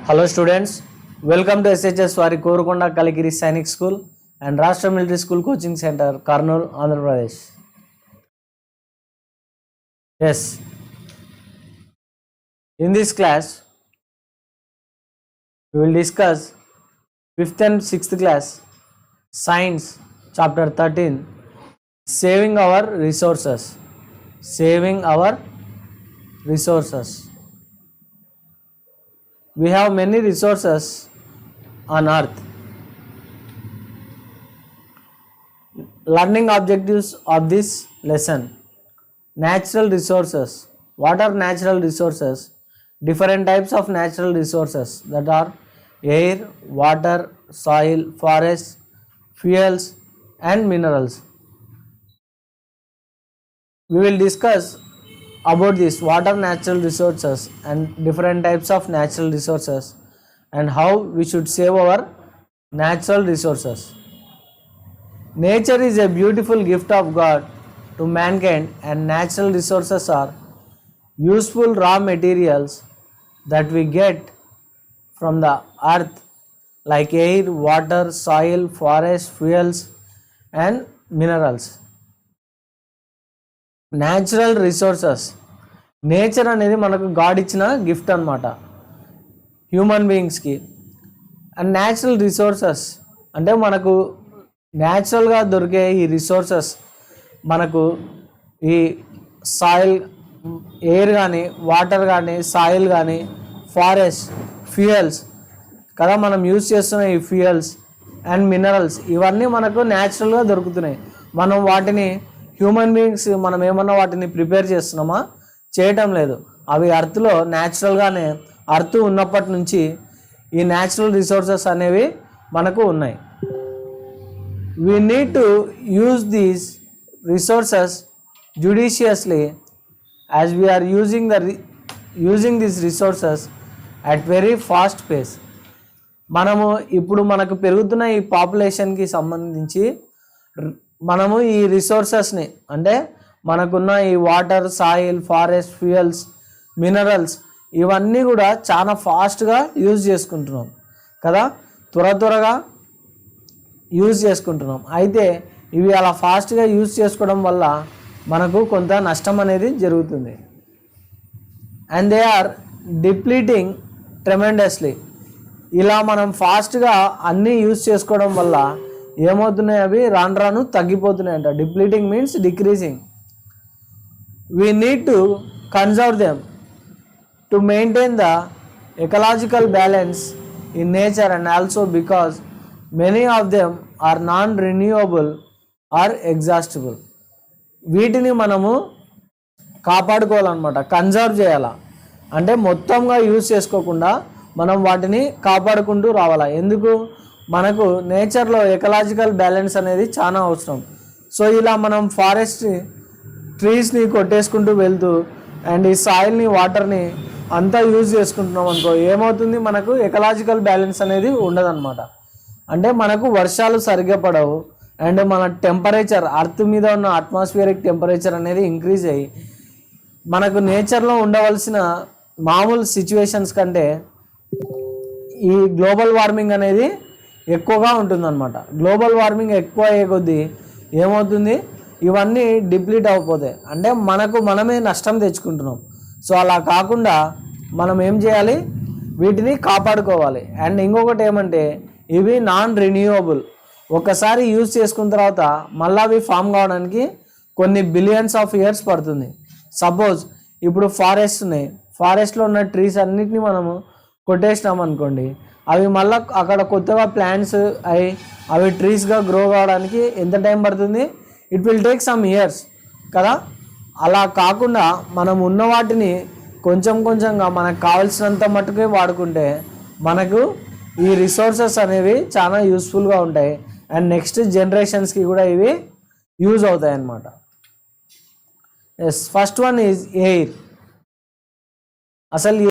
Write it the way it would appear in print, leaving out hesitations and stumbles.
Hello students, welcome to SHS Vari Korukonda Kaligiri Sainik School and Rashtra Military School Coaching Center, Karnool, Andhra Pradesh. Yes, in this class, we will discuss 5th and 6th class Science Chapter 13, Saving Our Resources. Saving our resources. We have many resources on earth. Learning objectives of this lesson: natural resources. What are natural resources? Different types of natural resources, that are air, water, soil, forests, fuels and minerals. We will discuss about this, what are natural resources and different types of natural resources and how we should save our natural resources. Nature is a beautiful gift of God to mankind, and natural resources are useful raw materials that we get from the earth, like air, water, soil, forest, fuels and minerals. Natural resources, nature అనేది మనకు God ఇచ్చిన gift అనమాట human బీయింగ్స్కి. And natural resources అంటే మనకు న్యాచురల్గా దొరికే ఈ resources, మనకు ఈ సాయిల్, ఎయిర్ కానీ, వాటర్ కానీ, సాయిల్ కానీ, ఫారెస్ట్, ఫ్యూయల్స్ కదా, మనం యూజ్ చేస్తున్న ఈ ఫ్యూయల్స్ అండ్ మినరల్స్, ఇవన్నీ మనకు న్యాచురల్గా దొరుకుతున్నాయి. మనం వాటిని హ్యూమన్ బీయింగ్స్ మనం ఏమన్నా వాటిని ప్రిపేర్ చేస్తున్నామా? చేయటం లేదు. అవి అర్త్లో న్యాచురల్గానే, అర్త్ ఉన్నప్పటి నుంచి ఈ న్యాచురల్ రిసోర్సెస్ అనేవి మనకు ఉన్నాయి. We need to use these resources judiciously as we are using these resources at very fast pace. మనము ఇప్పుడు మనకు పెరుగుతున్న ఈ పాపులేషన్కి సంబంధించి మనము ఈ రిసోర్సెస్ని, అంటే మనకున్న ఈ water, soil, forest, fuels, minerals, ఇవన్నీ కూడా చాలా ఫాస్ట్గా యూజ్ చేసుకుంటున్నాం కదా, త్వరగా యూజ్ చేసుకుంటున్నాం. అయితే ఇవి అలా ఫాస్ట్గా యూజ్ చేసుకోవడం వల్ల మనకు కొంత నష్టం అనేది జరుగుతుంది. And they are depleting tremendously. ఇలా మనం ఫాస్ట్గా అన్నీ యూజ్ చేసుకోవడం వల్ల ఏమవుతున్నాయి, అవి రాను రాను తగ్గిపోతున్నాయంట. Depleting means decreasing. We need to conserve them to maintain the ecological balance in nature, and also because many of them are non renewable or exhaustible. వీటిని మనము కాపాడుకోవాలన్నమాట, కన్జర్వ్ చేయాలా. అంటే మొత్తంగా యూజ్ చేసుకోకుండా మనం వాటిని కాపాడుకుంటూ రావాలా. ఎందుకు? మనకు నేచర్లో ఎకలాజికల్ బ్యాలెన్స్ అనేది చాలా అవసరం. సో ఇలా మనం ఫారెస్ట్ ట్రీస్ని కొట్టేసుకుంటూ వెళ్తూ అండ్ ఈ సాయిల్ని, వాటర్ని అంతా యూజ్ చేసుకుంటున్నాం అనుకో, ఏమవుతుంది, మనకు ఎకలాజికల్ బ్యాలెన్స్ అనేది ఉండదన్నమాట. అంటే మనకు వర్షాలు సరిగ్గా పడవు, అండ్ మన టెంపరేచర్, అర్త్ మీద ఉన్న అట్మాస్ఫియరిక్ టెంపరేచర్ అనేది ఇంక్రీజ్ అయ్యి మనకు నేచర్లో ఉండవలసిన మామూలు సిచ్యువేషన్స్ కంటే ఈ గ్లోబల్ వార్మింగ్ అనేది ఎక్కువగా ఉంటుందన్నమాట. గ్లోబల్ వార్మింగ్ ఎక్కువ అయ్యే కొద్దీ ఏమవుతుంది, ఇవన్నీ డిప్లీట్ అయిపోతాయి. అంటే మనమే నష్టం తెచ్చుకుంటున్నాం. సో అలా కాకుండా మనం ఏం చేయాలి, వీటిని కాపాడుకోవాలి. అండ్ ఇంకొకటి ఏమంటే, ఇవి నాన్ రెన్యూవబుల్. ఒకసారి యూజ్ చేసుకున్న తర్వాత మళ్ళీ అవి ఫామ్ కావడానికి కొన్ని బిలియన్స్ ఆఫ్ ఇయర్స్ పడుతుంది. సపోజ్ ఇప్పుడు ఫారెస్ట్ ఉన్నాయి, ఫారెస్ట్లో ఉన్న ట్రీస్ అన్నిటిని మనము కొట్టేసినాం అనుకోండి, అవి మళ్ళీ అక్కడ కొత్తగా ప్లాంట్స్ అవి ట్రీస్గా గ్రో కావడానికి ఎంత టైం పడుతుంది? It will take some years కదా. అలా కాకుండా మనం ఉన్న వాటిని కొంచెంగా మనకు కావాల్సినంత మట్టుకే వాడుకుంటే మనకు ఈ రిసోర్సెస్ అనేవి చాలా యూస్ఫుల్గా ఉంటాయి. అండ్ నెక్స్ట్ జనరేషన్స్కి కూడా ఇవి యూజ్ అవుతాయి అన్నమాట. Yes, first one is air. అసలు